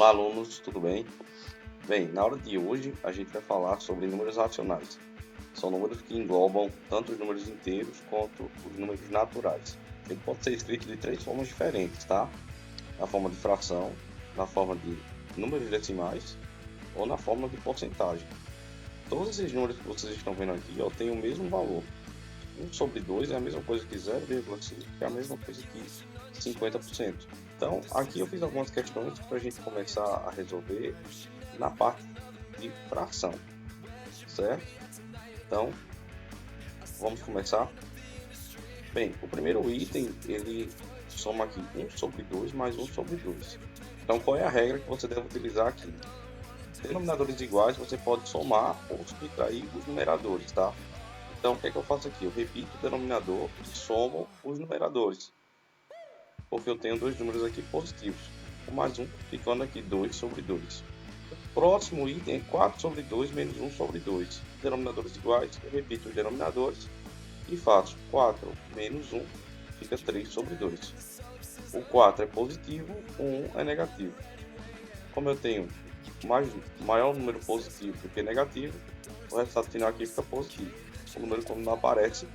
Olá, alunos, tudo bem? Bem, na aula de hoje a gente vai falar sobre números racionais. São números que englobam tanto os números inteiros quanto os números naturais. Ele pode ser escrito de três formas diferentes, tá? Na forma de fração, na forma de números decimais ou na forma de porcentagem. Todos esses números que vocês estão vendo aqui têm o mesmo valor. 1/2 é a mesma coisa que 0,5, que é a mesma coisa que 50%. Então, aqui eu fiz algumas questões para a gente começar a resolver na parte de fração, certo? Então, vamos começar. Bem, o primeiro item, ele soma aqui 1/2 mais 1/2. Então, qual é a regra que você deve utilizar aqui? Denominadores iguais, você pode somar ou subtrair os numeradores, tá? Então, o que é que eu faço aqui? Eu repito o denominador e somo os numeradores, porque eu tenho dois números aqui positivos. Mais um, ficando aqui 2/2. O próximo item é 4/2 menos 1/2. Denominadores iguais, eu repito os denominadores e faço 4 menos 1, fica 3/2. O 4 é positivo, o 1 é negativo. Como eu tenho maior número positivo do que negativo, o resultado final aqui fica positivo. O número quando não aparece,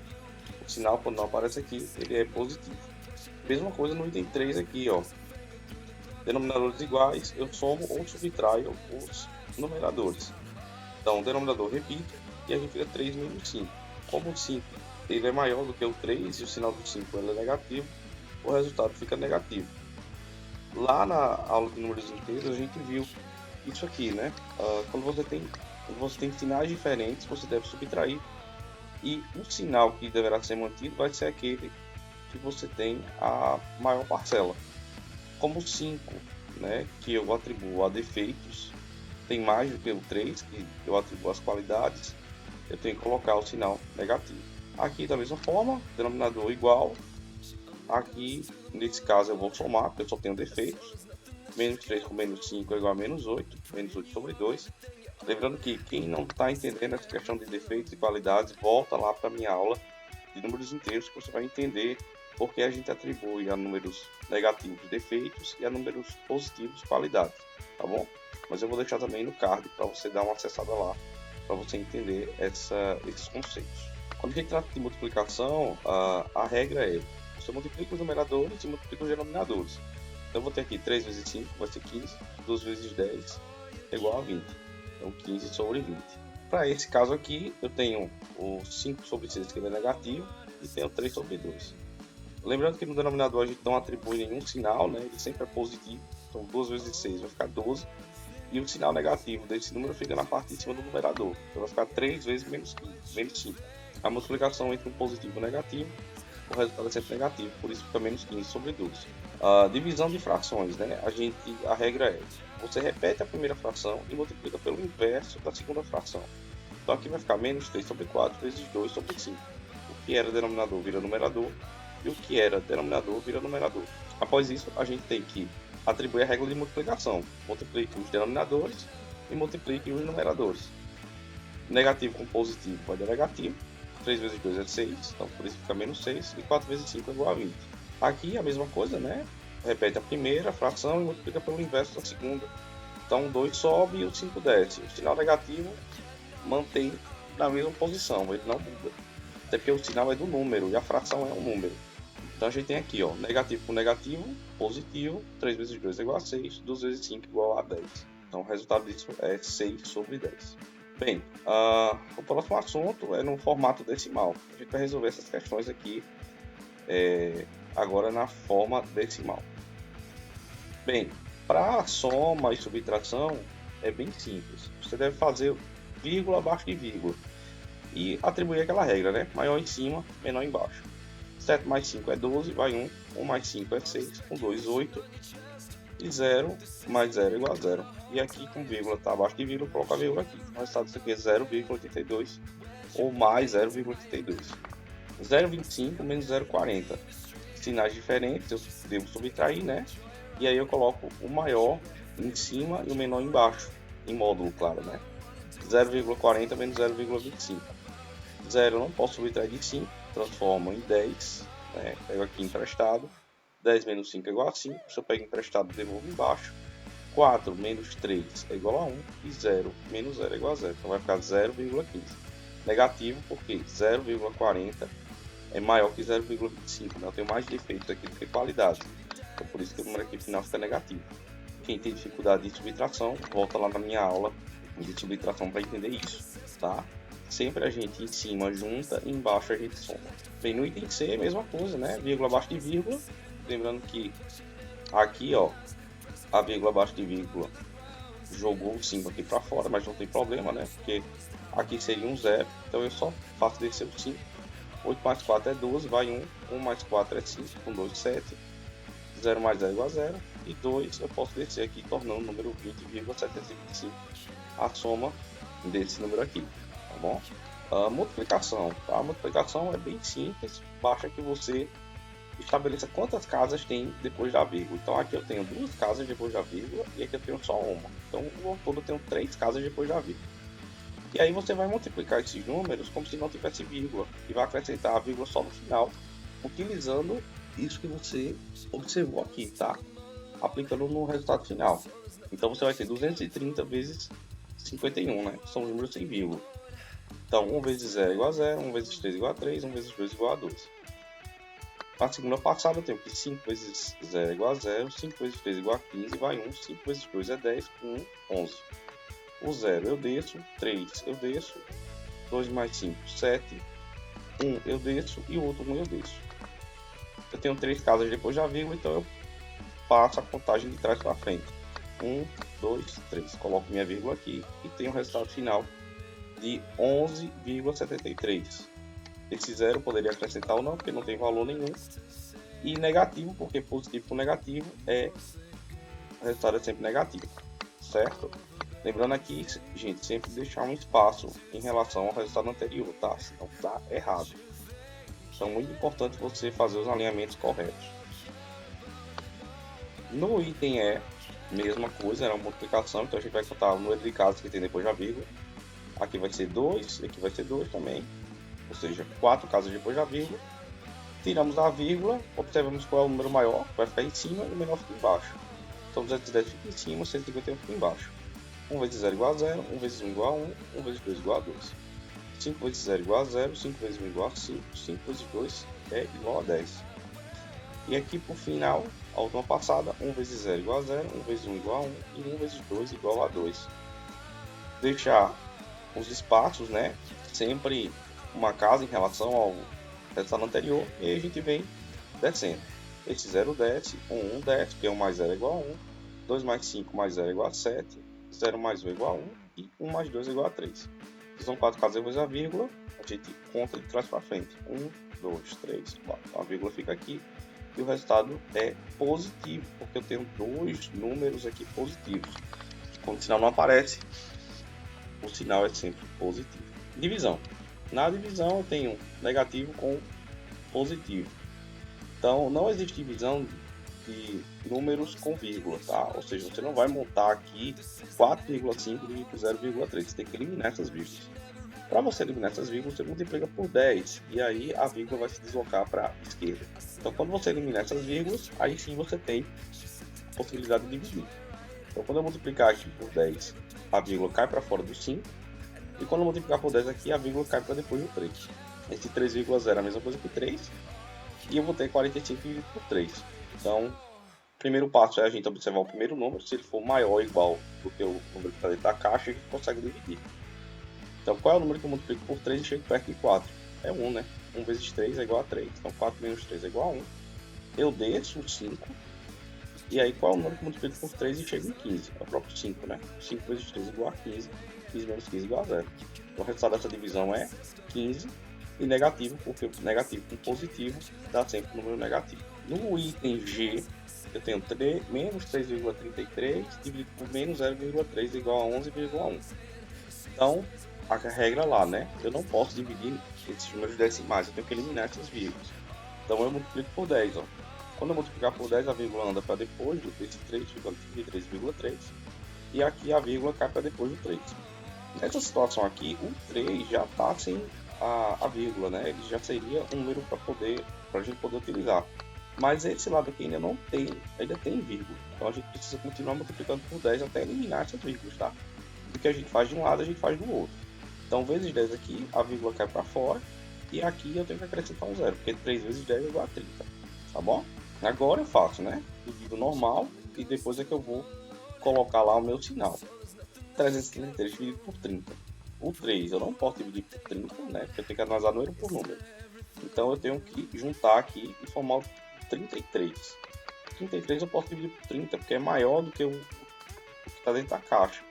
o sinal quando não aparece aqui, ele é positivo. Mesma coisa no item 3 aqui, denominadores iguais, eu somo ou subtraio os numeradores. Então, o denominador repito e a gente fica 3 menos 5. Como o 5 ele é maior do que o 3 e o sinal do 5 ele é negativo, o resultado fica negativo. Lá na aula de números inteiros a gente viu isso aqui, né? Quando você tem sinais diferentes, você deve subtrair e o sinal que deverá ser mantido vai ser aquele que você tem a maior parcela. Como o 5, né, que eu atribuo a defeitos, tem mais do que o 3, que eu atribuo às qualidades, eu tenho que colocar o sinal negativo. Aqui da mesma forma, denominador igual, aqui nesse caso eu vou somar, porque eu só tenho defeitos, menos 3 com menos 5 é igual a menos 8, menos 8/2. Lembrando que quem não está entendendo essa questão de defeitos e qualidades, volta lá para a minha aula de números inteiros, que você vai entender porque a gente atribui a números negativos defeitos e a números positivos qualidades, tá bom? Mas eu vou deixar também no card para você dar uma acessada lá, para você entender esses conceitos. Quando a gente trata de multiplicação, a regra é, você multiplica os numeradores e multiplica os denominadores. Então eu vou ter aqui 3 vezes 5 vai ser 15, 2 vezes 10 é igual a 20. Então 15/20. Para esse caso aqui, eu tenho o 5/6 que é negativo e tenho 3/2. Lembrando que no denominador a gente não atribui nenhum sinal, né? Ele sempre é positivo. Então 2 vezes 6 vai ficar 12. E o sinal negativo desse número fica na parte de cima do numerador. Então vai ficar 3 vezes menos 5. A multiplicação entre um positivo e um negativo, o resultado é sempre negativo, por isso fica menos 15/12. A divisão de frações, né? A regra é, você repete a primeira fração e multiplica pelo inverso da segunda fração. Então aqui vai ficar menos 3/4 vezes 2/5. O que era denominador vira numerador e o que era denominador vira numerador. Após isso, a gente tem que atribuir a regra de multiplicação. Multiplique os denominadores e multiplique os numeradores. Negativo com positivo vai dar negativo. 3 vezes 2 é 6, então por isso fica menos 6. E 4 vezes 5 é igual a 20. Aqui a mesma coisa, né? Repete a primeira fração e multiplica pelo inverso da segunda. Então 2 sobe e o 5 desce. O sinal negativo mantém na mesma posição, ele não muda. Até porque o sinal é do número e a fração é um número. Então a gente tem aqui, negativo com negativo, positivo, 3 vezes 2 é igual a 6, 2 vezes 5 é igual a 10. Então o resultado disso é 6/10. Bem, o próximo assunto é no formato decimal. A gente vai resolver essas questões aqui agora na forma decimal. Bem, para soma e subtração é bem simples. Você deve fazer vírgula abaixo de vírgula e atribuir aquela regra, né? Maior em cima, menor embaixo. 7 mais 5 é 12, vai 1. 1 mais 5 é 6, com 2, 8. E 0 mais 0 é igual a 0. E aqui com vírgula está abaixo de vírgula, coloca a vírgula aqui. O resultado disso aqui é 0,82 ou mais 0,82. 0,25 menos 0,40. Sinais diferentes, eu devo subtrair, né? E aí eu coloco o maior em cima e o menor embaixo, em módulo, claro, né? 0,40 menos 0,25. 0 eu não posso subtrair de 5, transformo em 10, né? Pego aqui emprestado. 10 menos 5 é igual a 5, se eu pego emprestado, devolvo embaixo. 4 menos 3 é igual a 1 e 0 menos 0 é igual a 0. Então vai ficar 0,15. Negativo porque 0,40 é maior que 0,25. Né? Eu tenho mais defeitos aqui do que qualidade. Então por isso que o número aqui final fica negativo. Quem tem dificuldade de subtração, volta lá na minha aula de subtração para entender isso, tá? Sempre a gente em cima junta e embaixo a gente soma. Bem, no item C é a mesma coisa, né? Vírgula abaixo de vírgula. Lembrando que aqui, ó, a vírgula abaixo de vírgula jogou o 5 aqui para fora, mas não tem problema, né? Porque aqui seria um 0, então eu só faço descer o 5. 8 mais 4 é 12, vai 1. 1 mais 4 é 5, com 2, 7. 0 mais 0 é igual a 0. E 2 eu posso descer aqui, tornando o número 20,725 a soma desse número aqui, tá bom? A multiplicação, tá? A multiplicação é bem simples, basta que você estabeleça quantas casas tem depois da vírgula. Então aqui eu tenho 2 casas depois da vírgula e aqui eu tenho só uma. Então no todo eu tenho 3 casas depois da vírgula. E aí você vai multiplicar esses números como se não tivesse vírgula e vai acrescentar a vírgula só no final, utilizando isso que você observou aqui, tá? Aplicando no resultado final. Então você vai ter 230 vezes 51, né? São números sem vírgula. Então 1 vezes 0 é igual a 0, 1 vezes 3 é igual a 3, 1 vezes 2 é igual a 2. Na segunda passada eu tenho que 5 vezes 0 é igual a 0, 5 vezes 3 é igual a 15, vai 1, 5 vezes 2 é 10, 1, 11. O 0 eu desço, 3 eu desço, 2 mais 5, 7, 1 eu desço e o outro 1 eu desço. Eu tenho 3 casas depois da vírgula, então eu passo a contagem de trás para frente. 1, 2, 3. Coloco minha vírgula aqui e tenho o resultado final de 11,73. Esse 0 poderia acrescentar ou não, porque não tem valor nenhum. E negativo, porque positivo com negativo o resultado é sempre negativo, certo? Lembrando aqui, gente, sempre deixar um espaço em relação ao resultado anterior, tá? Senão tá errado. Então, muito importante você fazer os alinhamentos corretos. No item E, mesma coisa, era uma multiplicação, então a gente vai contar o número de casas que tem depois da vírgula. Aqui vai ser 2, aqui vai ser 2 também, ou seja, 4 casas depois da vírgula. Tiramos a vírgula, observamos qual é o número maior, vai ficar em cima e o menor fica embaixo. Então 210 fica em cima, 151 fica embaixo. 1 vezes 0 igual a 0, 1 vezes 1 igual a 1, 1 vezes 2 igual a 2. 5 vezes 0 igual a 0, 5 vezes 1 igual a 5, 5 vezes 2 é igual a 10. E aqui por final, a última passada, 1 vezes 0 igual a 0, 1 vezes 1 igual a 1 e 1 vezes 2 igual a 2. Deixar os espaços, né, sempre uma casa em relação ao resultado anterior, e aí a gente vem descendo. Esse 0 desce, 1 desce, porque 1 mais 0 é igual a 1, 2 mais 5 mais 0 é igual a 7, 0 mais 1 é igual a 1 e 1 mais 2 é igual a 3. São 4 casas depois da vírgula, a gente conta de trás para frente. 1, 2, 3, 4. A vírgula fica aqui e o resultado é positivo, porque eu tenho 2 números aqui positivos. Quando o sinal não aparece, o sinal é sempre positivo. Divisão. Na divisão eu tenho negativo com positivo. Então não existe divisão de números com vírgula, tá? Ou seja, você não vai montar aqui 4,5 dividido por 0,3. Você tem que eliminar essas vírgulas. Para você eliminar essas vírgulas, você multiplica por 10 e aí a vírgula vai se deslocar para a esquerda. Então quando você eliminar essas vírgulas, aí sim você tem a possibilidade de dividir. Então quando eu multiplicar aqui por 10, a vírgula cai para fora do 5. E quando eu multiplicar por 10 aqui, a vírgula cai para depois do 3. Esse 3,0 é a mesma coisa que 3. E eu vou ter 45 dividido por 3. Então, o primeiro passo é a gente observar o primeiro número. Se ele for maior ou igual do que o número que está dentro da caixa, a gente consegue dividir. Então, qual é o número que eu multiplico por 3 e chego perto de 4? É 1, né? 1 vezes 3 é igual a 3. Então, 4 menos 3 é igual a 1. Eu desço o 5. E aí, qual é o número que eu multiplico por 3 e chego em 15? É o próprio 5, né? 5 vezes 3 é igual a 15. 15 menos 15 igual a 0. Então, o resultado dessa divisão é 15 e negativo, porque negativo com positivo dá sempre um número negativo. No item G, eu tenho menos 3,33 dividido por menos 0,3 igual a 11,1. Então, a regra lá, né? Eu não posso dividir esses números decimais, eu tenho que eliminar essas vírgulas. Então, eu multiplico por 10, ó. Quando eu multiplicar por 10, a vírgula anda para depois desse 3, fica 33,3. E aqui a vírgula cai para depois do 3. Nessa situação aqui, o 3 já está sem a vírgula, né? Ele já seria um número para a gente poder utilizar. Mas esse lado aqui ainda tem vírgula. Então a gente precisa continuar multiplicando por 10 até eliminar essas vírgulas, tá? O que a gente faz de um lado, a gente faz do outro. Então, vezes 10 aqui, a vírgula cai para fora. E aqui eu tenho que acrescentar um zero, porque 3 vezes 10 é igual a 30. Tá bom? Agora eu faço, né? Divido normal e depois é que eu vou colocar lá o meu sinal. 333 dividido por 30. O 3 eu não posso dividir por 30, né? Porque eu tenho que analisar número por número. Então eu tenho que juntar aqui e formar o 33. 33 eu posso dividir por 30, porque é maior do que o que está dentro da caixa.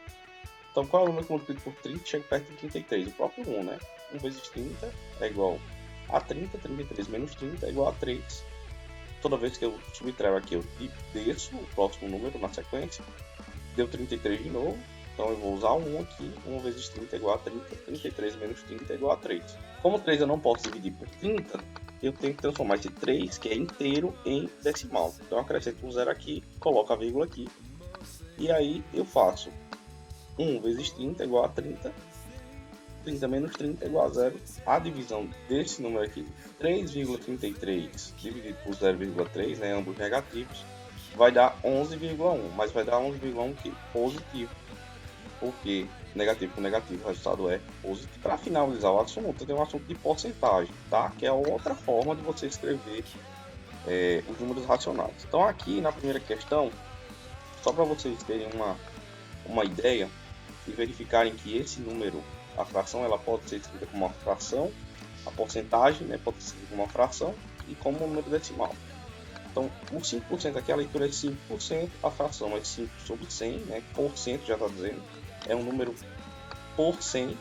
Então qual é o número que eu multiplico por 30 e chego perto de 33? O próprio 1, né? 1 vezes 30 é igual a 30, 33 menos 30 é igual a 3. Toda vez que eu subtraio aqui, eu desço o próximo número na sequência. Deu 33 de novo. Então eu vou usar 1 aqui. 1 vezes 30 é igual a 30. 33 menos 30 é igual a 3. Como 3 eu não posso dividir por 30, eu tenho que transformar esse 3, que é inteiro, em decimal. Então eu acrescento um zero aqui, coloco a vírgula aqui. E aí eu faço 1 vezes 30 é igual a 30. 30 menos 30 é igual a 0. A divisão desse número aqui, 3,33 dividido por 0,3, né, ambos negativos, vai dar 11,1. Mas vai dar 11,1 que positivo. Porque negativo com negativo, o resultado é positivo. Para finalizar o assunto, tem um assunto de porcentagem, tá? Que é outra forma de você escrever os números racionais. Então aqui na primeira questão, só para vocês terem uma ideia e verificarem que esse número, a fração, ela pode ser escrita como uma fração, a porcentagem, né, pode ser escrita como uma fração e como um número decimal. Então, o 5% aqui, a leitura é 5%, a fração é 5 sobre 100, né, por cento já está dizendo, é um número por 100,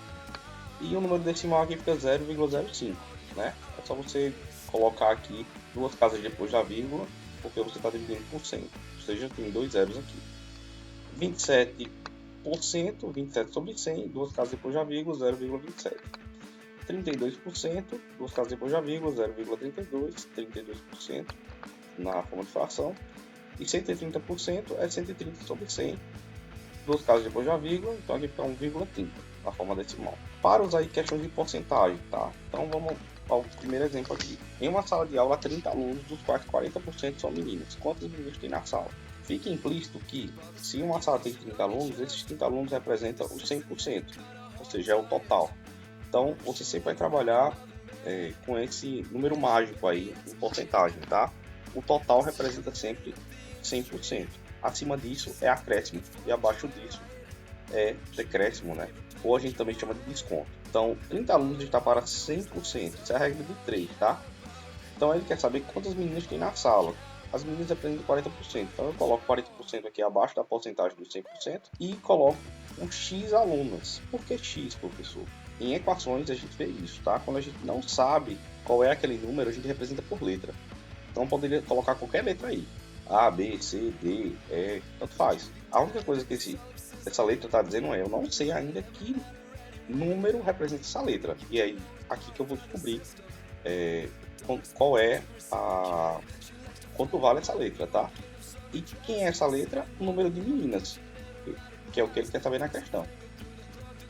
e o número decimal aqui fica 0,05, né? É só você colocar aqui duas casas depois da vírgula, porque você está dividindo por 100, ou seja, tem dois zeros aqui. 27%, 27 sobre 100, duas casas depois da vírgula, 0,27. 32%, duas casas depois da vírgula, 0,32, 32% na forma de fração. E 130% é 130 sobre 100, duas casas depois da vírgula, então aqui fica 1,30 na forma decimal. Para usar aí questões de porcentagem, tá? Então vamos ao primeiro exemplo aqui. Em uma sala de aula, há 30 alunos, dos quais 40% são meninas. Quantos meninos tem na sala? Fica implícito que, se uma sala tem 30 alunos, esses 30 alunos representam os 100%, ou seja, é o total. Então, você sempre vai trabalhar com esse número mágico aí, em porcentagem, tá? O total representa sempre 100%. Acima disso é acréscimo e abaixo disso é decréscimo, né? Ou a gente também chama de desconto. Então, 30 alunos está para 100%. Isso é a regra de 3, tá? Então, ele quer saber quantas meninas tem na sala. As meninas representam 40%. Então, eu coloco 40% aqui abaixo da porcentagem dos 100% e coloco um X alunas. Por que X, professor? Em equações, a gente vê isso, tá? Quando a gente não sabe qual é aquele número, a gente representa por letra. Então, poderia colocar qualquer letra aí. A, B, C, D, E, tanto faz. A única coisa que essa letra está dizendo é, eu não sei ainda que número representa essa letra. E aí, aqui que eu vou descobrir qual é quanto vale essa letra, tá? E quem é essa letra? O número de meninas, que é o que ele quer saber na questão.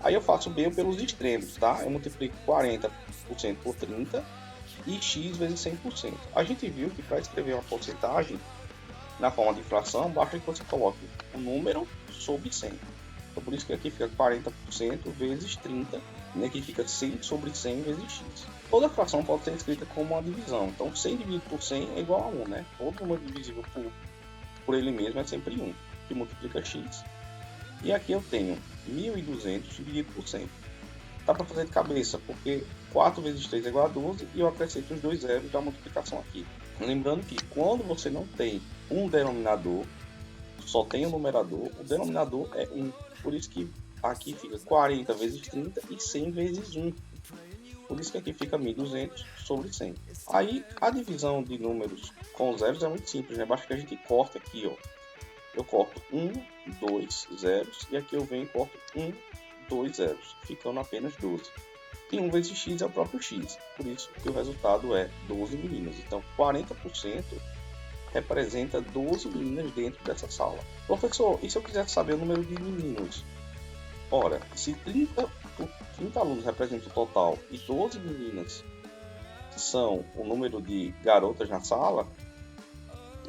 Aí eu faço B pelos extremos, tá? Eu multiplico 40% por 30 e X vezes 100%. A gente viu que para escrever uma porcentagem na forma de fração, basta que você coloque o número sobre 100. Então, por isso que aqui fica 40% vezes 30, e aqui fica 100 sobre 100 vezes x. Toda fração pode ser escrita como uma divisão. Então, 100 dividido por 100 é igual a 1, né? Todo número divisível por ele mesmo é sempre 1, que multiplica x. E aqui eu tenho 1.200 dividido por 100. Dá para fazer de cabeça, porque 4 vezes 3 é igual a 12 e eu acrescento os dois zeros da multiplicação aqui. Lembrando que quando você não tem um denominador, só tem um numerador, o denominador é 1. Por isso que aqui fica 40 vezes 30 e 100 vezes 1. Por isso que aqui fica 1.200 sobre 100. Aí a divisão de números com zeros é muito simples, né? Basta que a gente corte aqui, ó. Eu corto 1, 2 zeros e aqui eu venho e corto 1, 2 zeros, ficando apenas 12. E 1 vezes x é o próprio x, por isso que o resultado é 12 meninas. Então 40% representa 12 meninas dentro dessa sala. Professor, e se eu quiser saber o número de meninos? Ora, se 30 alunos representam o total e 12 meninas são o número de garotas na sala,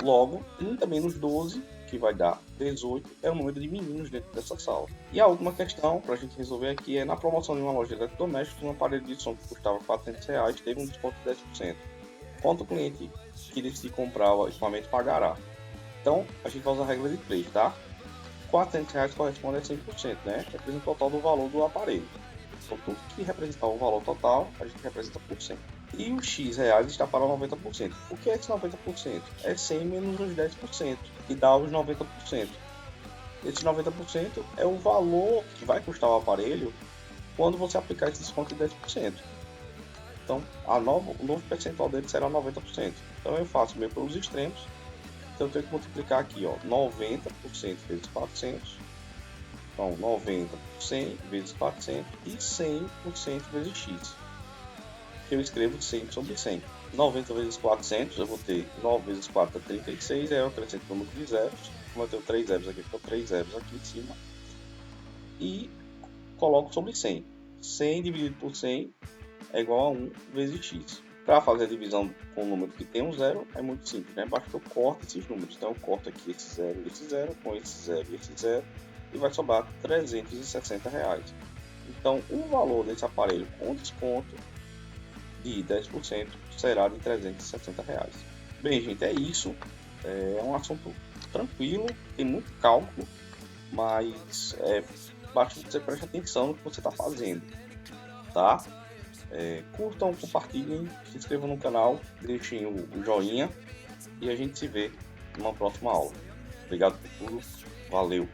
Logo, 30 menos 12, que vai dar 18, é o número de meninos dentro dessa sala. E a última questão para a gente resolver aqui é: na promoção de uma loja de eletrodomésticos, um aparelho de som que custava R$400 teve um desconto de 10%. Quanto o cliente que decidir comprar o equipamento pagará? Então, a gente vai usar a regra de 3, tá? R$400 corresponde a 100%, né? Representa o total do valor do aparelho. Então, tudo que representar o valor total, a gente representa por cento. E o X reais está para 90%. O que é esse 90%? É 100 menos os 10%, que dá os 90%. Esse 90% é o valor que vai custar o aparelho quando você aplicar esse desconto de 10%. Então, o novo percentual dele será 90%. Então, eu faço meio pelos extremos. Então, eu tenho que multiplicar aqui, ó, 90% vezes 400. Então, 90 por 100 vezes 400 e 100% vezes x. Eu escrevo 100 sobre 100. 90 vezes 400, eu vou ter 9 vezes 4 é 36, aí eu acrescento o número de zeros. Como eu tenho 3 zeros aqui, ficou 3 zeros aqui em cima. E coloco sobre 100. 100 dividido por 100 é igual a 1 vezes x. Para fazer a divisão com um número que tem um zero, é muito simples, né? Basta que eu corte esses números. Então, eu corto aqui esse zero, com esse zero e esse zero, e vai sobrar R$360. Então, o valor desse aparelho com desconto de 10% será de R$360. Bem, gente, é isso. É um assunto tranquilo, tem muito cálculo, mas basta que você preste atenção no que você está fazendo, tá? Curtam, compartilhem, se inscrevam no canal, deixem o joinha e a gente se vê numa próxima aula. Obrigado por tudo, valeu!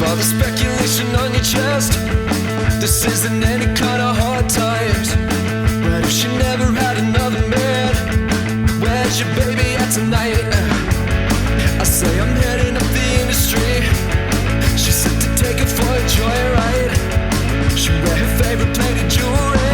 All the speculation on your chest, this isn't any kind of hard times. What if she never had another man? Where's your baby at tonight? I say I'm heading up the industry. She said to take it for a joyride. She wear her favorite plated jewelry.